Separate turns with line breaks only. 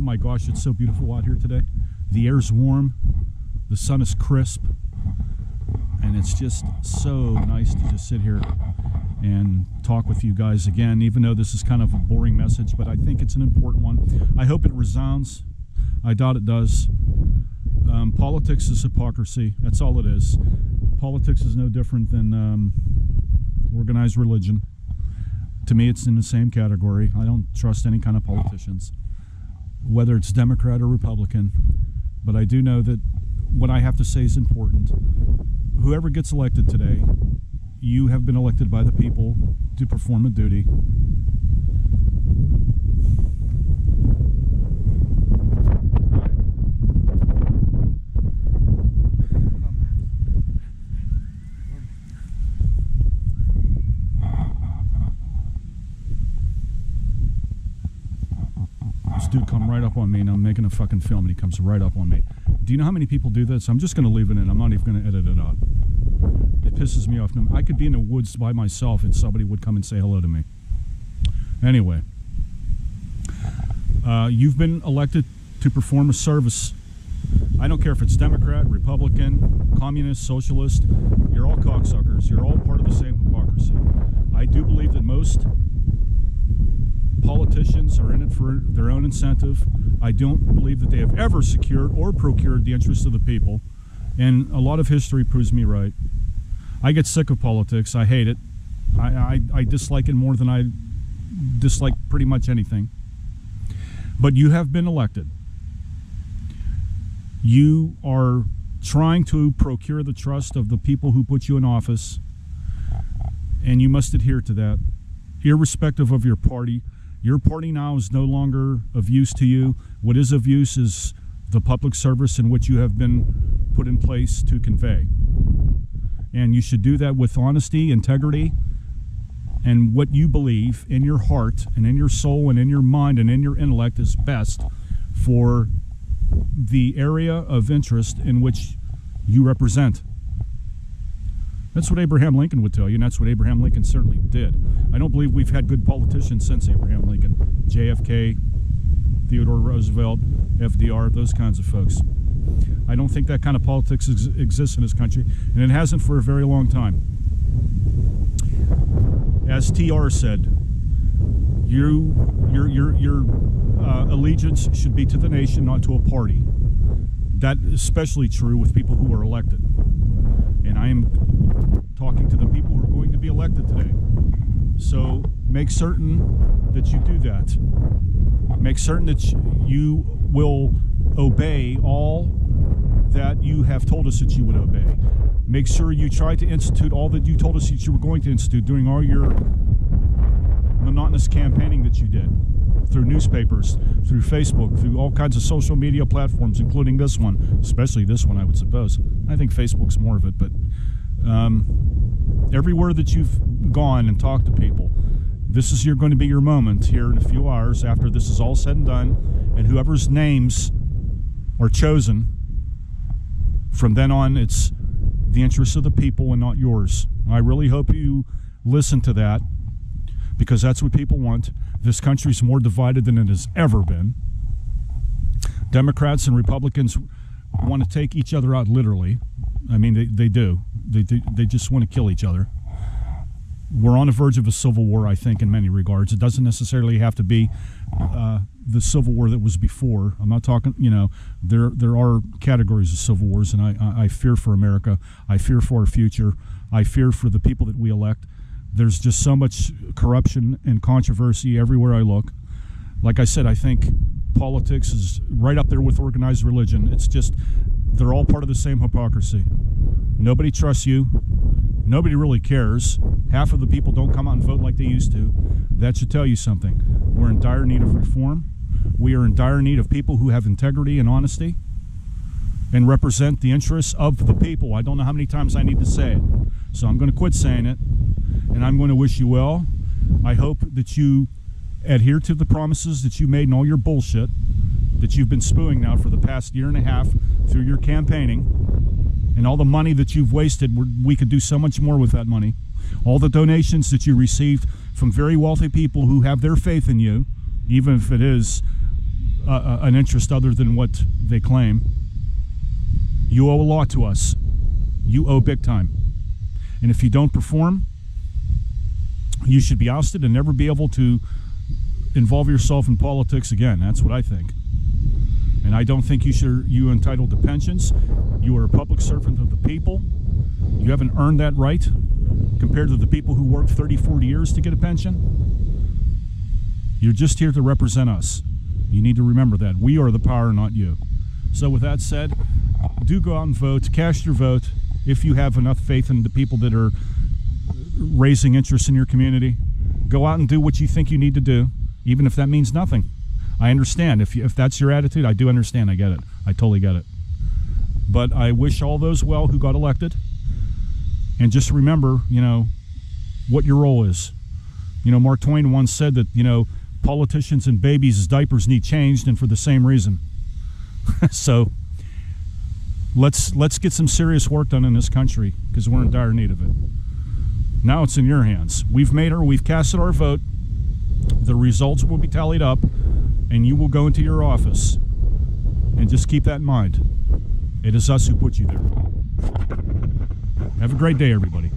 my gosh, it's so beautiful out here today. The air's warm, the sun is crisp, and it's just so nice to just sit here and talk with you guys again, even though this is kind of a boring message, but I think it's an important one. I hope it resounds. I doubt it does. Politics is hypocrisy. That's all it is. Politics is no different than organized religion. To me, it's in the same category. I don't trust any kind of politicians, whether it's Democrat or Republican. But I do know that what I have to say is important. Whoever gets elected today, you have been elected by the people to perform a duty. This dude come right up on me, and I'm making a fucking film, and he comes right up on me. Do you know how many people do this? I'm just going to leave it in. I'm not even going to edit it out. It pisses me off. I could be in the woods by myself, and somebody would come and say hello to me. Anyway, you've been elected to perform a service. I don't care if it's Democrat, Republican, Communist, Socialist. You're all cocksuckers. You're all part of the same hypocrisy. I do believe that most politicians are in it for their own incentive. I don't believe that they have ever secured or procured the interests of the people, and a lot of history proves me right. I get sick of politics. I hate it. I dislike it more than I dislike pretty much anything. But you have been elected. You are trying to procure the trust of the people who put you in office, and you must adhere to that, irrespective of your party. Your party now is no longer of use to you. What is of use is the public service in which you have been put in place to convey. And you should do that with honesty, integrity, and what you believe in your heart and in your soul and in your mind and in your intellect is best for the area of interest in which you represent. That's what Abraham Lincoln would tell you, and that's what Abraham Lincoln certainly did. I don't believe we've had good politicians since Abraham Lincoln. JFK, Theodore Roosevelt, FDR, those kinds of folks. I don't think that kind of politics exists in this country, and it hasn't for a very long time. As TR said, your allegiance should be to the nation, not to a party. That is especially true with people who are elected. And I am talking to the people who are going to be elected today. So make certain that you do that. Make certain that you will obey all that you have told us that you would obey. Make sure you try to institute all that you told us that you were going to institute during all your monotonous campaigning that you did. Through newspapers, through Facebook, through all kinds of social media platforms, including this one, especially this one, I would suppose. I think Facebook's more of it, but everywhere that you've gone and talked to people, this is going to be your moment here in a few hours after this is all said and done, and whoever's names are chosen, from then on, it's the interests of the people and not yours. I really hope you listen to that, because that's what people want. This country's more divided than it has ever been. Democrats and Republicans want to take each other out literally. I mean, they do. They just want to kill each other. We're on the verge of a civil war, I think, in many regards. It doesn't necessarily have to be the civil war that was before. I'm not talking, you know, there are categories of civil wars, and I fear for America. I fear for our future. I fear for the people that we elect. There's just so much corruption and controversy everywhere I look. Like I said, I think politics is right up there with organized religion. It's just, they're all part of the same hypocrisy. Nobody trusts you. Nobody really cares. Half of the people don't come out and vote like they used to. That should tell you something. We're in dire need of reform. We are in dire need of people who have integrity and honesty and represent the interests of the people. I don't know how many times I need to say it. So I'm going to quit saying it, and I'm going to wish you well. I hope that you adhere to the promises that you made in all your bullshit that you've been spewing now for the past year and a half through your campaigning, and all the money that you've wasted. We could do so much more with that money. All the donations that you received from very wealthy people who have their faith in you, even if it is an interest other than what they claim. You owe a lot to us. You owe big time. And if you don't perform, you should be ousted and never be able to involve yourself in politics again. That's what I think. And I don't think you're entitled to pensions. You are a public servant of the people. You haven't earned that right compared to the people who worked 30, 40 years to get a pension. You're just here to represent us. You need to remember that. We are the power, not you. So with that said, do go out and vote. Cast your vote if you have enough faith in the people that are raising interest in your community. Go out and do what you think you need to do, even if that means nothing. I understand. If that's your attitude, I do understand. I get it. I totally get it. But I wish all those well who got elected. And just remember, what your role is. Mark Twain once said that, politicians and babies' diapers need changed, and for the same reason. So let's get some serious work done in this country, because we're in dire need of it. Now it's in your hands. We've casted our vote. The results will be tallied up, and you will go into your office. And just keep that in mind. It is us who put you there. Have a great day, everybody.